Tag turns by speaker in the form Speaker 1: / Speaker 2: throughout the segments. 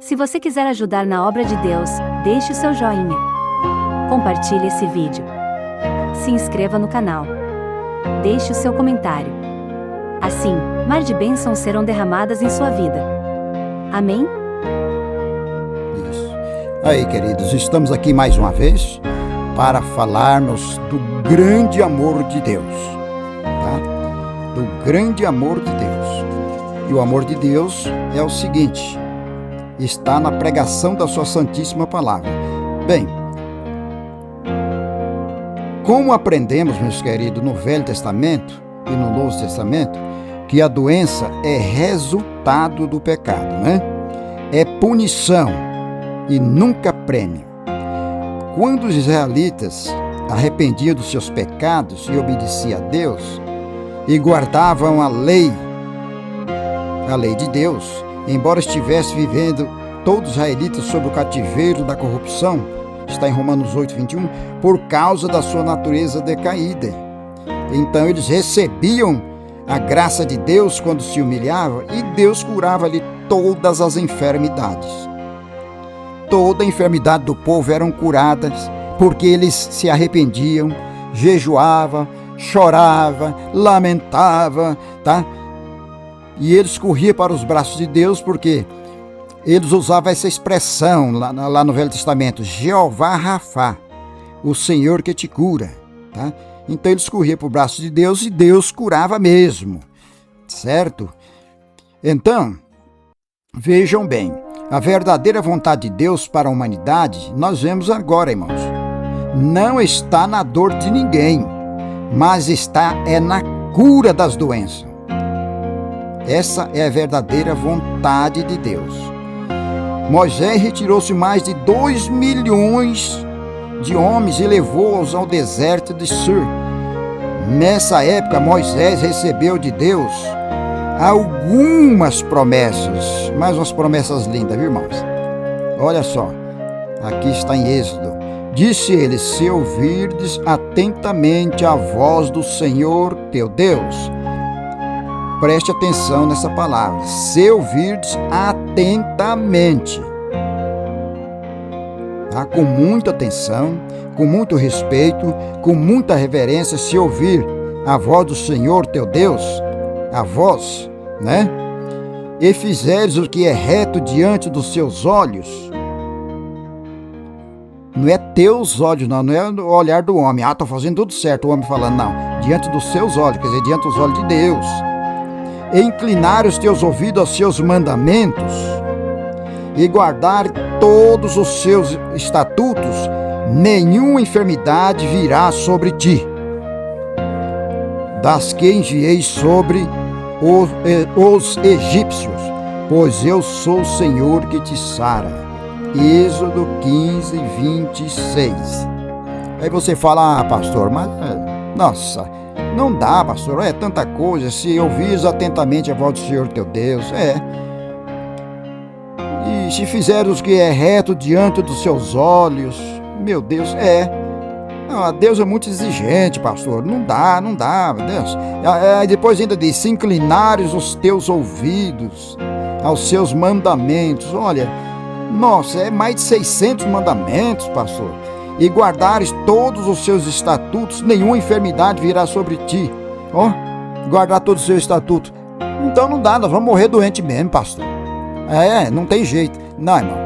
Speaker 1: Se você quiser ajudar na obra de Deus, deixe o seu joinha. Compartilhe esse vídeo. Se inscreva no canal. Deixe o seu comentário. Assim, mar de bênçãos serão derramadas em sua vida. Amém?
Speaker 2: Isso. Aí, queridos, estamos aqui mais uma vez para falarmos do grande amor de Deus, tá? Do grande amor de Deus. E o amor de Deus é o seguinte, está na pregação da sua santíssima palavra. Bem, como aprendemos, meus queridos, no Velho Testamento e no Novo Testamento, que a doença é resultado do pecado, né? É punição e nunca prêmio. Quando os israelitas arrependiam dos seus pecados e obedeciam a Deus e guardavam a lei de Deus, embora estivesse vivendo todos os israelitas sob o cativeiro da corrupção, está em Romanos 8:21, por causa da sua natureza decaída. Então eles recebiam a graça de Deus quando se humilhavam e Deus curava-lhe todas as enfermidades. Toda a enfermidade do povo eram curadas porque eles se arrependiam, jejuavam, choravam, lamentavam, tá? E eles corriam para os braços de Deus porque eles usavam essa expressão lá no Velho Testamento, Jeová Rafá, o Senhor que te cura, tá? Então eles corriam para o braço de Deus e Deus curava mesmo, certo? Então, vejam bem, a verdadeira vontade de Deus para a humanidade, nós vemos agora, irmãos, não está na dor de ninguém, mas está na cura das doenças. Essa é a verdadeira vontade de Deus. Moisés retirou-se mais de 2 milhões de homens e levou-os ao deserto de Sur. Nessa época, Moisés recebeu de Deus algumas promessas, mais umas promessas lindas, viu, irmãos? Olha só, aqui está em Êxodo. Disse ele, se ouvirdes atentamente a voz do Senhor teu Deus. Preste atenção nessa palavra, se ouvirdes atentamente, tá? Com muita atenção, com muito respeito, com muita reverência, se ouvir a voz do Senhor teu Deus, a voz, né? E fizeres o que é reto diante dos seus olhos. Não é teus olhos, não é o olhar do homem. Estou fazendo tudo certo, o homem falando, não. Diante dos seus olhos, quer dizer, diante dos olhos de Deus. E inclinar os teus ouvidos aos seus mandamentos e guardar todos os seus estatutos, nenhuma enfermidade virá sobre ti, das que enviei sobre os egípcios, pois eu sou o Senhor que te sara. Êxodo 15:26. Aí você fala, pastor, mas nossa, não dá, pastor, é tanta coisa, se ouvires atentamente a voz do Senhor teu Deus, e se fizeres o que é reto diante dos seus olhos, meu Deus, Deus é muito exigente, pastor, não dá, Deus. Depois ainda diz, se inclinares os teus ouvidos aos seus mandamentos, olha, nossa, é mais de 600 mandamentos, pastor. E guardares todos os seus estatutos, nenhuma enfermidade virá sobre ti. Guardar todos os seus estatutos. Então não dá, nós vamos morrer doente mesmo, pastor. Não tem jeito. Não, irmão.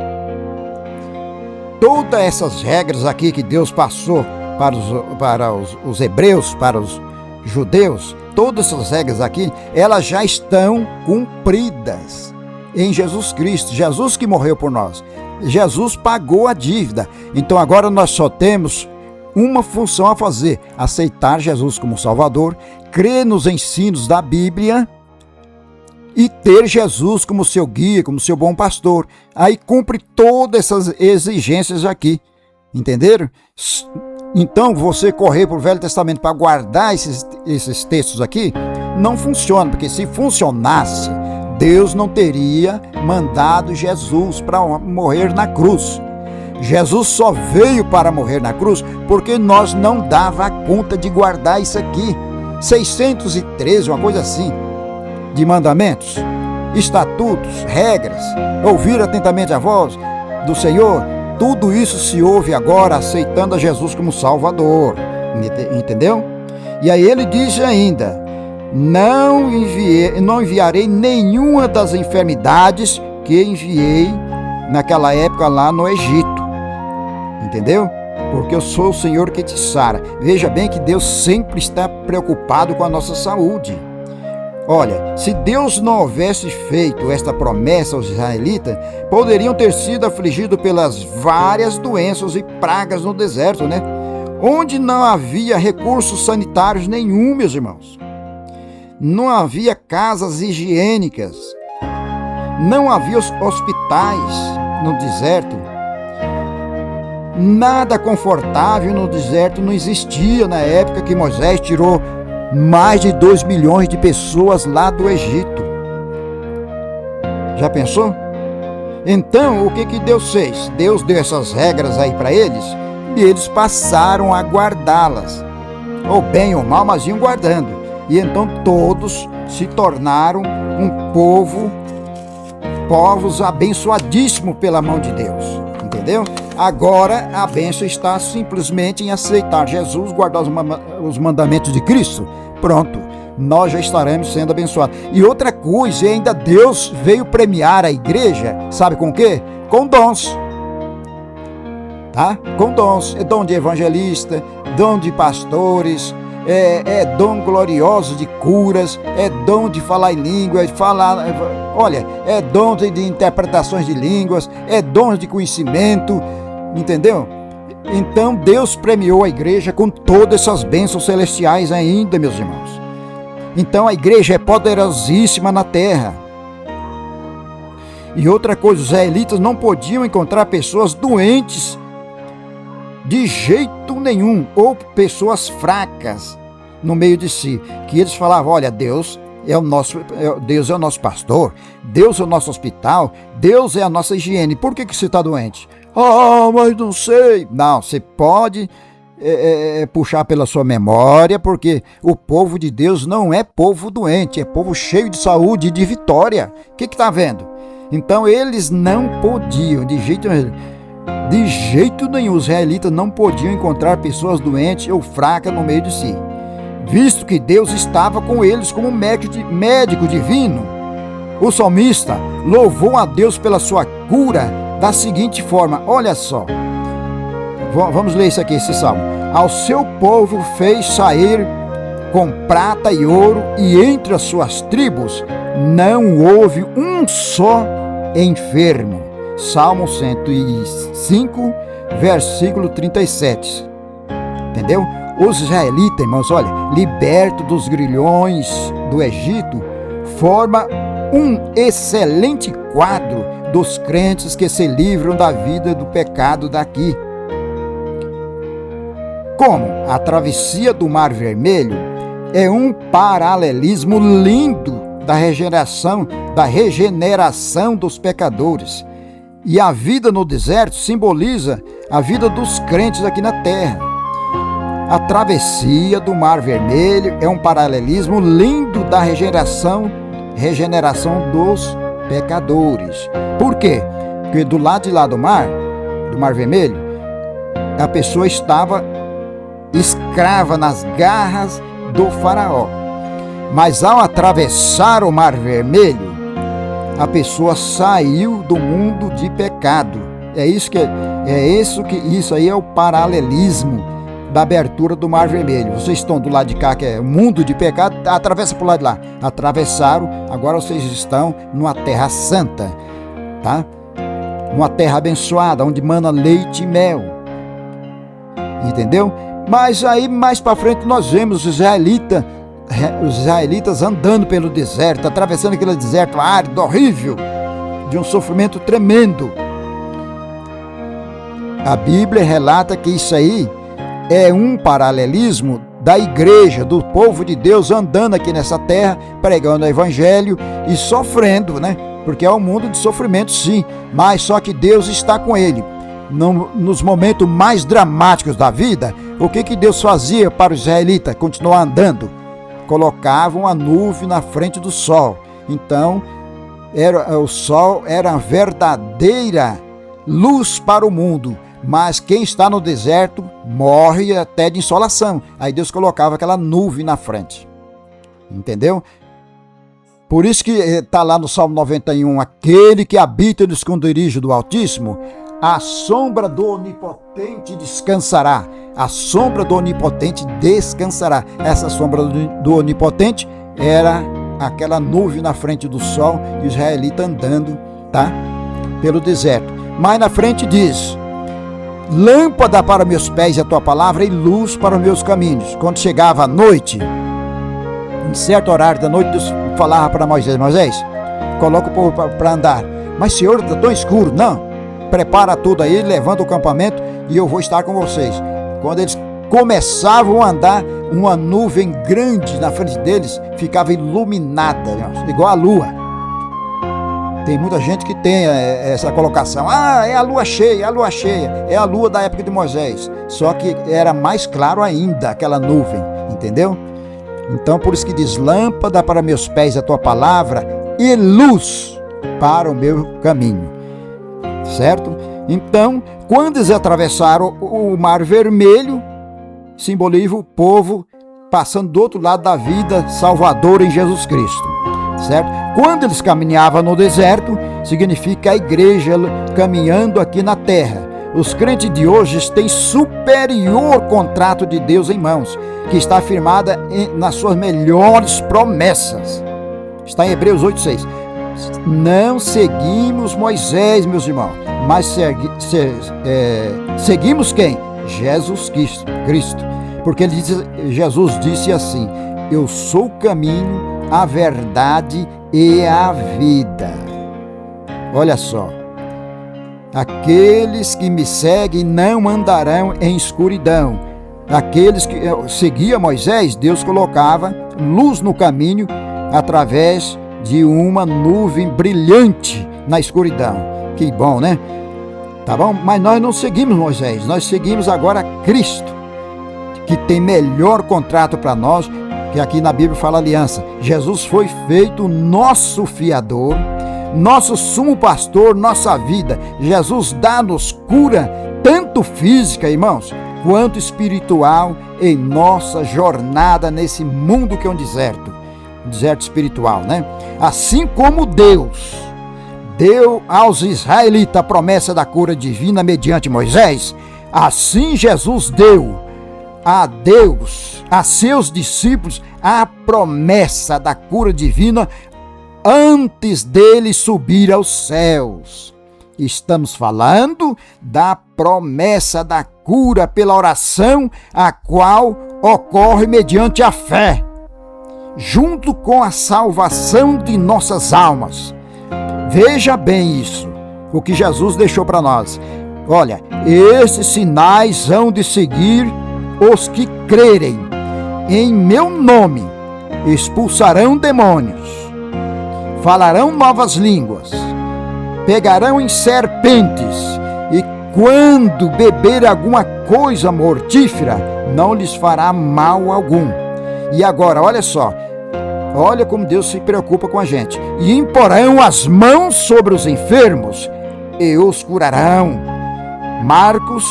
Speaker 2: Todas essas regras aqui que Deus passou para os hebreus, para os judeus, todas essas regras aqui, elas já estão cumpridas em Jesus Cristo. Jesus que morreu por nós. Jesus pagou a dívida. Então agora nós só temos uma função a fazer: aceitar Jesus como Salvador, crer nos ensinos da Bíblia e ter Jesus como seu guia, como seu bom pastor. Aí cumpre todas essas exigências aqui. Entenderam? Então você correr para o Velho Testamento para guardar esses textos aqui, não funciona, porque se funcionasse, Deus não teria mandado Jesus para morrer na cruz. Jesus só veio para morrer na cruz porque nós não dava conta de guardar isso aqui. 613, uma coisa assim, de mandamentos. estatutos, regras, ouvir atentamente a voz do Senhor, tudo isso se ouve agora aceitando a Jesus como Salvador. Entendeu? E aí ele diz ainda: não enviarei nenhuma das enfermidades que enviei naquela época lá no Egito. Entendeu? Porque eu sou o Senhor que te sara. Veja bem que Deus sempre está preocupado com a nossa saúde. Olha, se Deus não houvesse feito esta promessa aos israelitas, poderiam ter sido afligidos pelas várias doenças e pragas no deserto, né? Onde não havia recursos sanitários nenhum, meus irmãos. Não havia casas higiênicas. Não havia hospitais no deserto. Nada confortável no deserto não existia na época que Moisés tirou mais de 2 milhões de pessoas lá do Egito. Já pensou? Então, o que Deus fez? Deus deu essas regras aí para eles e eles passaram a guardá-las. Ou bem ou mal, mas iam guardando. E então todos se tornaram povos abençoadíssimos pela mão de Deus. Entendeu? Agora a bênção está simplesmente em aceitar Jesus, guardar os mandamentos de Cristo. Pronto, nós já estaremos sendo abençoados. E outra coisa, ainda Deus veio premiar a igreja, sabe com o quê? Com dons. Tá? Com dons. É dom de evangelista, dom de pastores, é dom glorioso de curas, é dom de falar em línguas, é dom de interpretações de línguas, é dom de conhecimento, entendeu? Então Deus premiou a igreja com todas essas bênçãos celestiais ainda, meus irmãos. Então a igreja é poderosíssima na terra. E outra coisa, os israelitas não podiam encontrar pessoas doentes de jeito nenhum, ou pessoas fracas no meio de si, que eles falavam: olha, Deus é o nosso pastor, Deus é o nosso hospital, Deus é a nossa higiene. Por que você está doente? Mas não sei. Não, você pode puxar pela sua memória, porque o povo de Deus não é povo doente, é povo cheio de saúde e de vitória. O que está vendo? Então eles não podiam, de jeito nenhum, os israelitas não podiam encontrar pessoas doentes ou fracas no meio de si, visto que Deus estava com eles como médico divino. O salmista louvou a Deus pela sua cura da seguinte forma, olha só, vamos ler isso aqui, esse salmo: ao seu povo fez sair com prata e ouro, e entre as suas tribos não houve um só enfermo. Salmo 105, versículo 37. Entendeu? Os israelitas, irmãos, olha, libertos dos grilhões do Egito, forma um excelente quadro dos crentes que se livram da vida do pecado daqui. Como a travessia do Mar Vermelho é um paralelismo lindo da regeneração dos pecadores. E a vida no deserto simboliza a vida dos crentes aqui na terra. A travessia do Mar Vermelho é um paralelismo lindo da regeneração dos pecadores. Por quê? Porque do lado de lá do Mar Vermelho, a pessoa estava escrava nas garras do faraó. Mas ao atravessar o Mar Vermelho, a pessoa saiu do mundo de pecado. Isso aí é o paralelismo da abertura do Mar Vermelho. Vocês estão do lado de cá, que é o mundo de pecado, atravessa para o lado de lá. Atravessaram, agora vocês estão numa terra santa, tá? Uma terra abençoada, onde mana leite e mel. Entendeu? Mas aí, mais para frente, nós vemos os israelitas andando pelo deserto, atravessando aquele deserto árido, horrível, de um sofrimento tremendo. A Bíblia relata que isso aí é um paralelismo da igreja, do povo de Deus andando aqui nessa terra, pregando o evangelho e sofrendo, né? Porque é um mundo de sofrimento, sim, mas só que Deus está com ele. Nos momentos mais dramáticos da vida, o que Deus fazia para os israelitas continuar andando? Colocavam a nuvem na frente do sol. Então, O sol era a verdadeira luz para o mundo, mas quem está no deserto morre até de insolação. Aí Deus colocava aquela nuvem na frente. Entendeu? Por isso que está lá no Salmo 91, aquele que habita no esconderijo do Altíssimo, a sombra do Onipotente descansará. A sombra do Onipotente descansará. Essa sombra do Onipotente era aquela nuvem na frente do sol, e o israelita andando, tá? Pelo deserto. Mais na frente diz: lâmpada para meus pés é a tua palavra e luz para os meus caminhos. Quando chegava a noite, em certo horário da noite, Deus falava para Moisés: Moisés, coloca o povo para andar. Mas Senhor, está tão escuro. Não, prepara tudo aí, levanta o campamento e eu vou estar com vocês. Quando eles começavam a andar, uma nuvem grande na frente deles ficava iluminada, igual a lua. Tem muita gente que tem essa colocação: é a lua cheia, é a lua da época de Moisés. Só que era mais claro ainda aquela nuvem, entendeu? Então por isso que diz: lâmpada para meus pés a tua palavra e luz para o meu caminho. Certo? Então, quando eles atravessaram o Mar Vermelho, simboliza o povo passando do outro lado da vida salvadora em Jesus Cristo. Certo? Quando eles caminhavam no deserto, significa a igreja caminhando aqui na terra. Os crentes de hoje têm superior contrato de Deus em mãos, que está afirmada nas suas melhores promessas. Está em Hebreus 8:6. Não seguimos Moisés, meus irmãos, mas seguimos quem? Jesus Cristo. Porque Jesus disse assim: eu sou o caminho, a verdade e a vida. Olha só. Aqueles que me seguem não andarão em escuridão. Aqueles que seguiam Moisés, Deus colocava luz no caminho através de uma nuvem brilhante na escuridão. Que bom, né? Tá bom? Mas nós não seguimos Moisés, nós seguimos agora Cristo, que tem melhor contrato para nós, que aqui na Bíblia fala aliança. Jesus foi feito nosso fiador, nosso sumo pastor, nossa vida. Jesus dá-nos cura, tanto física, irmãos, quanto espiritual, em nossa jornada nesse mundo que é um deserto espiritual, né? Assim como Deus deu aos israelitas a promessa da cura divina mediante Moisés, assim Jesus deu a seus discípulos a promessa da cura divina antes dele subir aos céus. Estamos falando da promessa da cura pela oração, a qual ocorre mediante a fé, junto com a salvação de nossas almas. Veja bem isso, o que Jesus deixou para nós. Olha, esses sinais hão de seguir os que crerem. Em meu nome expulsarão demônios, falarão novas línguas, pegarão em serpentes, e quando beber alguma coisa mortífera, não lhes fará mal algum. E agora, olha só, olha como Deus se preocupa com a gente. E imporão as mãos sobre os enfermos e os curarão. Marcos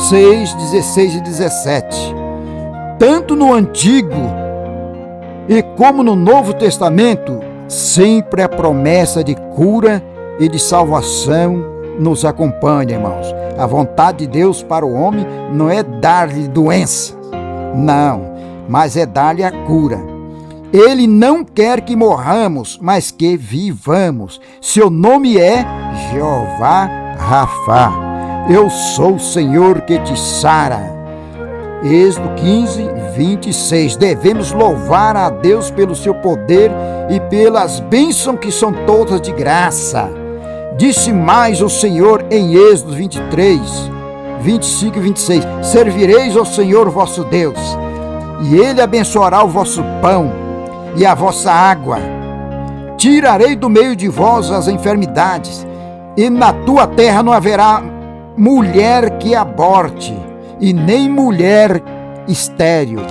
Speaker 2: 6, 16 e 17. Tanto no Antigo e como no Novo Testamento, sempre a promessa de cura e de salvação nos acompanha, irmãos. A vontade de Deus para o homem não é dar-lhe doença, não, mas é dar-lhe a cura. Ele não quer que morramos, mas que vivamos. Seu nome é Jeová Rafa. Eu sou o Senhor que te sara. Êxodo 15, 26. Devemos louvar a Deus pelo seu poder e pelas bênçãos que são todas de graça. Disse mais o Senhor em Êxodo 23, 25 e 26. Servireis ao Senhor vosso Deus, e Ele abençoará o vosso pão e a vossa água. Tirarei do meio de vós as enfermidades, e na tua terra não haverá mulher que aborte, e nem mulher estéril.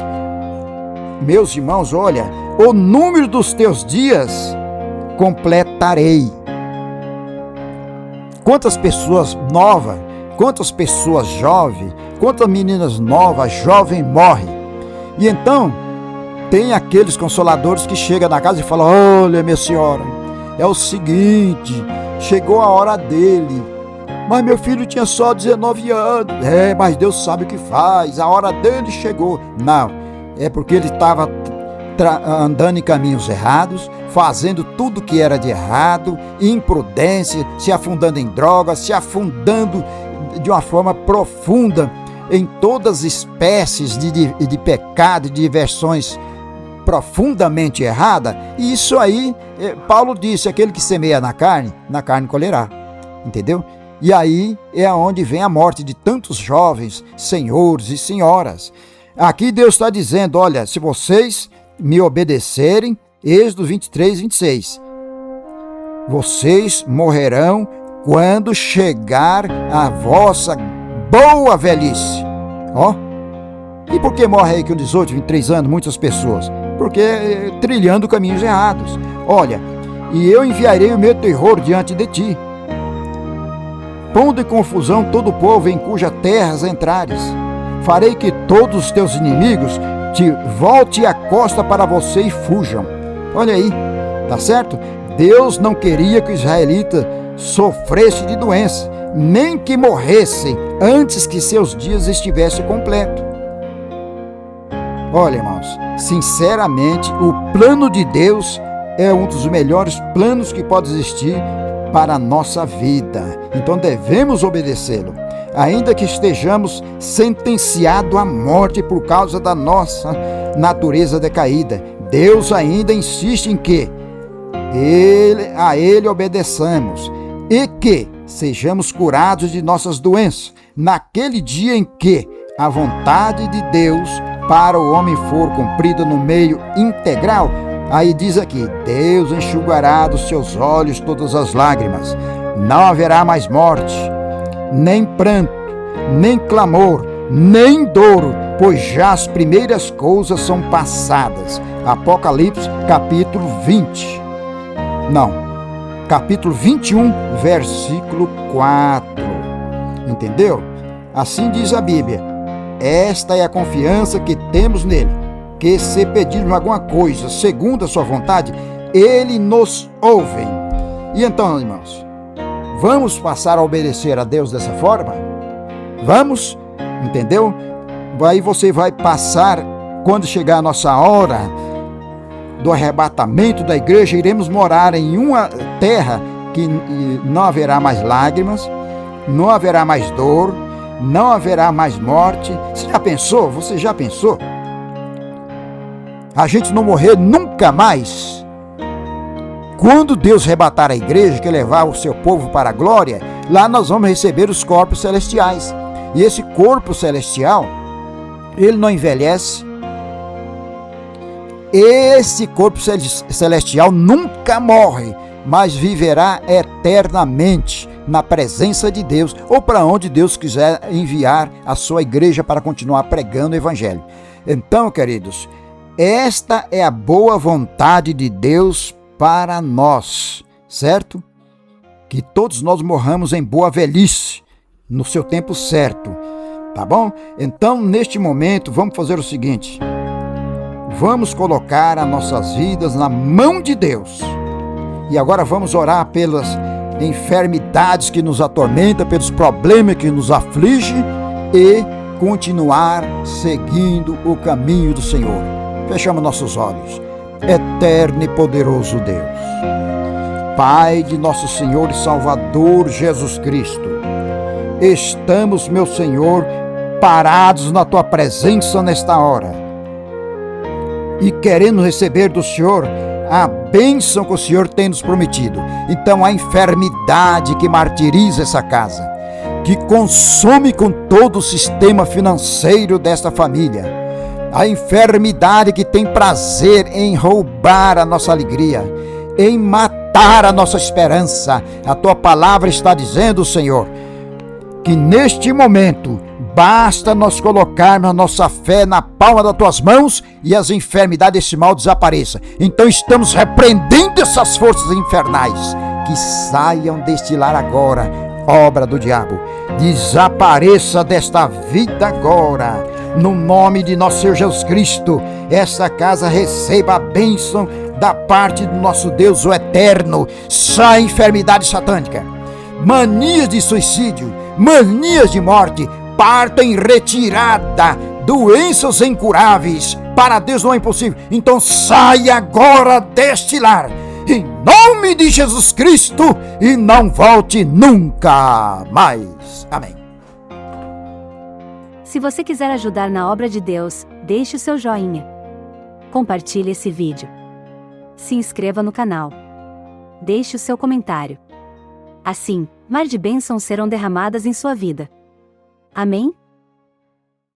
Speaker 2: Meus irmãos, olha, o número dos teus dias completarei. Quantas pessoas novas, quantas pessoas jovens, quantas meninas novas, jovem morrem. E então, tem aqueles consoladores que chegam na casa e falam: olha, minha senhora, é o seguinte, chegou a hora dele, mas meu filho tinha só 19 anos. Mas Deus sabe o que faz, a hora dele chegou. Não, é porque ele estava andando em caminhos errados, fazendo tudo que era de errado, imprudência, se afundando em drogas, se afundando de uma forma profunda em todas as espécies de pecado, de diversões profundamente erradas. E isso aí, Paulo disse: aquele que semeia na carne colherá. Entendeu? E aí é onde vem a morte de tantos jovens, senhores e senhoras. Aqui Deus está dizendo: olha, se vocês me obedecerem, Êxodo 23, 26, vocês morrerão quando chegar a vossa boa velhice. E por que morre aí com 18, 23 anos muitas pessoas? Porque trilhando caminhos errados. Olha, e eu enviarei o meu terror diante de ti, pondo em confusão todo o povo em cuja terras entrares. Farei que todos os teus inimigos te volte a costa para você e fujam. Olha aí, tá certo? Deus não queria que o israelita sofresse de doença, nem que morressem antes que seus dias estivessem completos. Olha, irmãos, sinceramente, o plano de Deus é um dos melhores planos que pode existir para a nossa vida. Então devemos obedecê-lo, ainda que estejamos sentenciados à morte por causa da nossa natureza decaída. Deus ainda insiste em que a Ele obedeçamos e que sejamos curados de nossas doenças naquele dia em que a vontade de Deus para o homem for cumprida no meio integral. Aí diz aqui: Deus enxugará dos seus olhos todas as lágrimas, não haverá mais morte, nem pranto, nem clamor, nem dor, pois já as primeiras coisas são passadas. Apocalipse capítulo 20. Capítulo 21, versículo 4. Entendeu? Assim diz a Bíblia. Esta é a confiança que temos nele, que se pedirmos alguma coisa segundo a sua vontade, ele nos ouve. E então, irmãos, vamos passar a obedecer a Deus dessa forma? Vamos? Entendeu? Aí você vai passar, quando chegar a nossa hora do arrebatamento da igreja, iremos morar em uma terra que não haverá mais lágrimas, não haverá mais dor, não haverá mais morte. Você já pensou? Você já pensou? A gente não morrer nunca mais. Quando Deus arrebatar a igreja, que levar o seu povo para a glória, lá nós vamos receber os corpos celestiais. E esse corpo celestial, ele não envelhece. Esse corpo celestial nunca morre, mas viverá eternamente na presença de Deus, ou para onde Deus quiser enviar a sua igreja para continuar pregando o evangelho. Então, queridos, esta é a boa vontade de Deus para nós, certo? Que todos nós morramos em boa velhice, no seu tempo certo, tá bom? Então, neste momento, vamos fazer o seguinte: vamos colocar as nossas vidas na mão de Deus. E agora vamos orar pelas enfermidades que nos atormentam, pelos problemas que nos afligem e continuar seguindo o caminho do Senhor. Fechamos nossos olhos. Eterno e poderoso Deus, Pai de nosso Senhor e Salvador Jesus Cristo, estamos, meu Senhor, parados na Tua presença nesta hora e querendo receber do Senhor a bênção que o Senhor tem nos prometido. Então, a enfermidade que martiriza essa casa, que consome com todo o sistema financeiro desta família, a enfermidade que tem prazer em roubar a nossa alegria, em matar a nossa esperança, a Tua palavra está dizendo, Senhor, que neste momento Basta nós colocarmos a nossa fé na palma das tuas mãos e as enfermidades desse mal desapareçam. Então estamos repreendendo essas forças infernais que saiam deste lar agora, obra do diabo. Desapareça desta vida agora, no nome de nosso Senhor Jesus Cristo. Essa casa receba a bênção da parte do nosso Deus, o Eterno. Sai enfermidade satânica, manias de suicídio, manias de morte, parta em retirada, doenças incuráveis. Para Deus não é impossível. Então saia agora deste lar, em nome de Jesus Cristo, e não volte nunca mais. Amém.
Speaker 1: Se você quiser ajudar na obra de Deus, deixe o seu joinha. Compartilhe esse vídeo. Se inscreva no canal. Deixe o seu comentário. Assim, mar de bênçãos serão derramadas em sua vida. Amém?